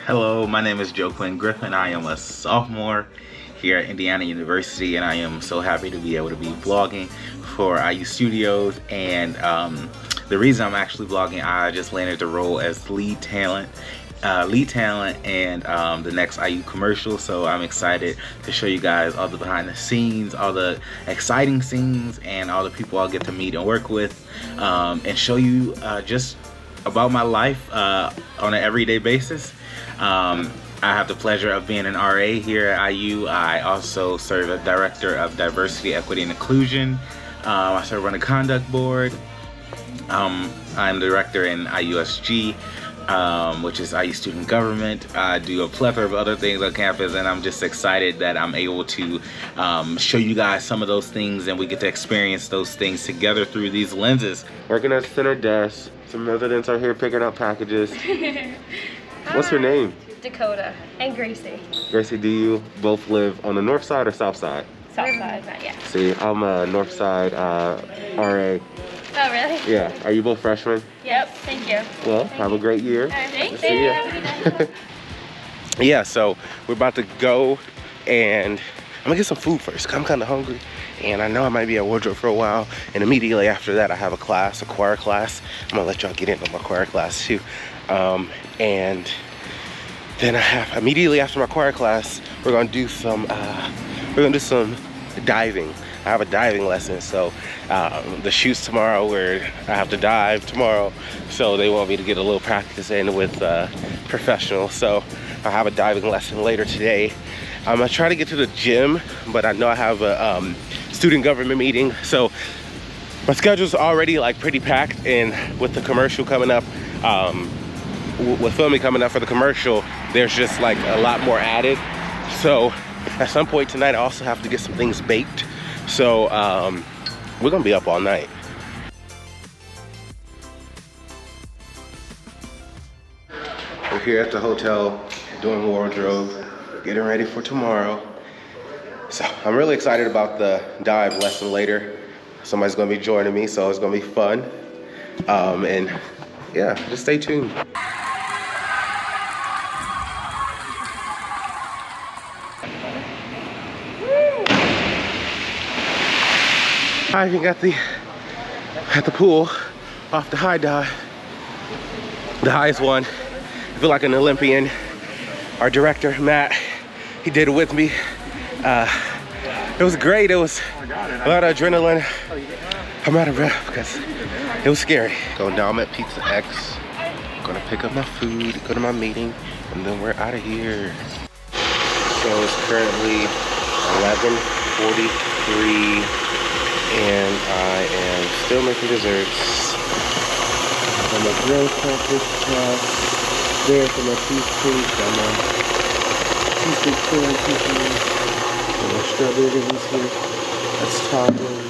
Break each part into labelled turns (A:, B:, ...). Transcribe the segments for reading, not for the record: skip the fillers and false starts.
A: Hello, my name is Joe Quinn Griffin. I am a sophomore here at Indiana University, and I am so happy to be able to be vlogging for IU Studios. And the reason I'm actually vlogging, I just landed the role as lead talent and the next IU commercial. So I'm excited to show you guys all the behind the scenes, all the exciting scenes, and all the people I'll get to meet and work with, and show you just about my life on an everyday basis. I have the pleasure of being an RA here at IU. I also serve as Director of Diversity, Equity, and Inclusion. I serve on the Conduct Board. I'm the Director in IUSG, which is IU Student Government. I do a plethora of other things on campus, and I'm just excited that I'm able to show you guys some of those things, and we get to experience those things together through these lenses. Working at center desk. Some residents are here picking up packages. What's your name?
B: Dakota and Gracie.
A: Gracie, do you both live on the north side or south side?
B: South side, not yet.
A: See, I'm a north side RA.
B: Oh, really?
A: Yeah. Are you both freshmen?
B: Yep, thank you.
A: Well, have a great year.
B: Thank
A: See ya. Yeah, so we're about to go, and I'm gonna get some food first. I'm kind of hungry, and I know I might be at wardrobe for a while. And immediately after that, I have a class, a choir class. I'm gonna let y'all get into my choir class too. And then I have immediately after my choir class, we're gonna do some diving. I have a diving lesson, so the shoot's tomorrow where I have to dive tomorrow. So they want me to get a little practice in with professionals. So I have a diving lesson later today. I'm gonna try to get to the gym, but I know I have a student government meeting, so my schedule's already like pretty packed. And with the commercial coming up, with filming coming up for the commercial, there's just like a lot more added. So at some point tonight, I also have to get some things baked. So we're gonna be up all night. We're here at the hotel doing wardrobe, getting ready for tomorrow. So I'm really excited about the dive lesson later. Somebody's gonna be joining me, so it's gonna be fun. And yeah, just stay tuned. Diving at the pool off the high dive, the highest one. I feel like an Olympian. Our director Matt, he did it with me. It was great. It was a lot of adrenaline. I'm out of breath because it was scary. So now I'm at Pizza X. Gonna pick up my food, go to my meeting, and then we're out of here. So it's currently 11:43. And I am still making desserts. I'm a grilled crackers sauce. There for my cheesecake. I'm a cheesecake filling cookies. And my strawberries here. That's topping.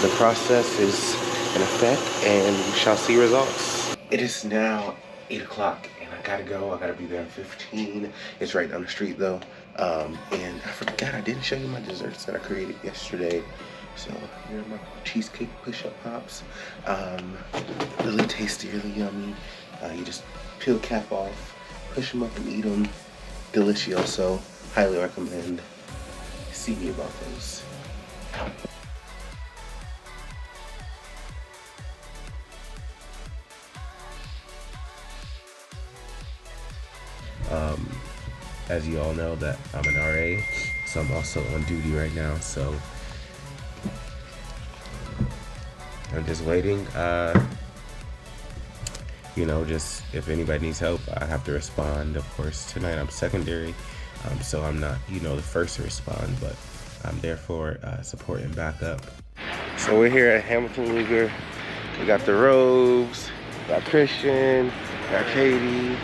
A: The process is in effect, and we shall see results. It is now 8 o'clock, and I gotta go. I gotta be there in 15. It's right down the street though. And I forgot I didn't show you my desserts that I created yesterday. So here are my cheesecake push-up pops. Really tasty, really yummy. You just peel the cap off, push them up and eat them. Delicioso. Highly recommend. See me about those. As you all know, that I'm an RA, so I'm also on duty right now, so I'm just waiting. You know, just if anybody needs help, I have to respond. Of course, tonight I'm secondary, so I'm not, you know, the first to respond, but I'm there for support and backup. So we're here at Hamilton Luger. We got the robes, we got Christian, we got Katie,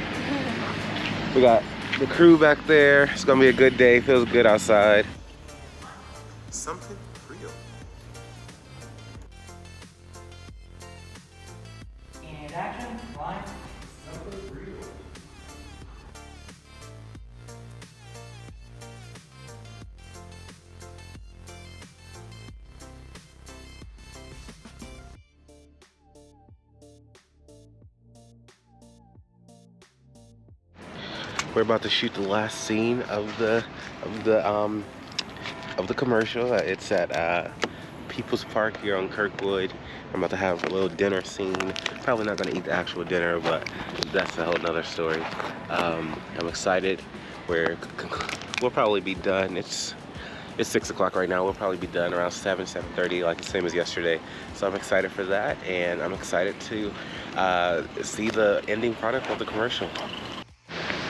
A: we got the crew back there. It's gonna be a good day. Feels good outside. Something real.
C: And action, line, something real.
D: We're about to shoot the last scene of the commercial. It's at People's Park here on Kirkwood. I'm about to have a little dinner scene. Probably not gonna eat the actual dinner, but that's a whole nother story. I'm excited. We'll probably be done. It's 6 o'clock right now. We'll probably be done around 7:30, like the same as yesterday. So I'm excited for that, and I'm excited to see the ending product of the commercial.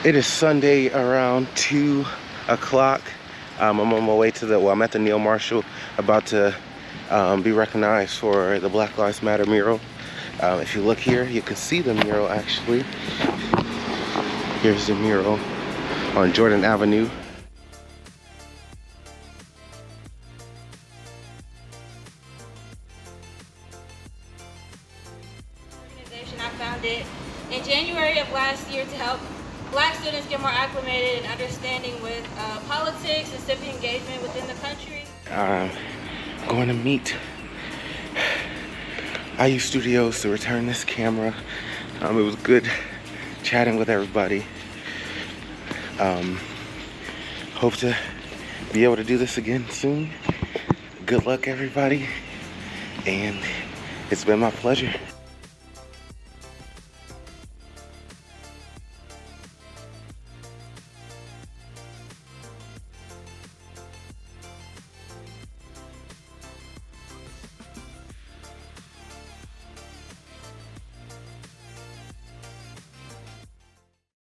D: It is Sunday around 2 o'clock. I'm on my way to I'm at the Neil Marshall, about to be recognized for the Black Lives Matter mural. If you look here, you can see the mural actually. Here's the mural on Jordan Avenue.
E: I founded in January of last year to help Black students get more acclimated and understanding with politics and civic engagement within the country.
D: Going to meet IU Studios to return this camera. It was good chatting with everybody. Hope to be able to do this again soon. Good luck, everybody, and it's been my pleasure.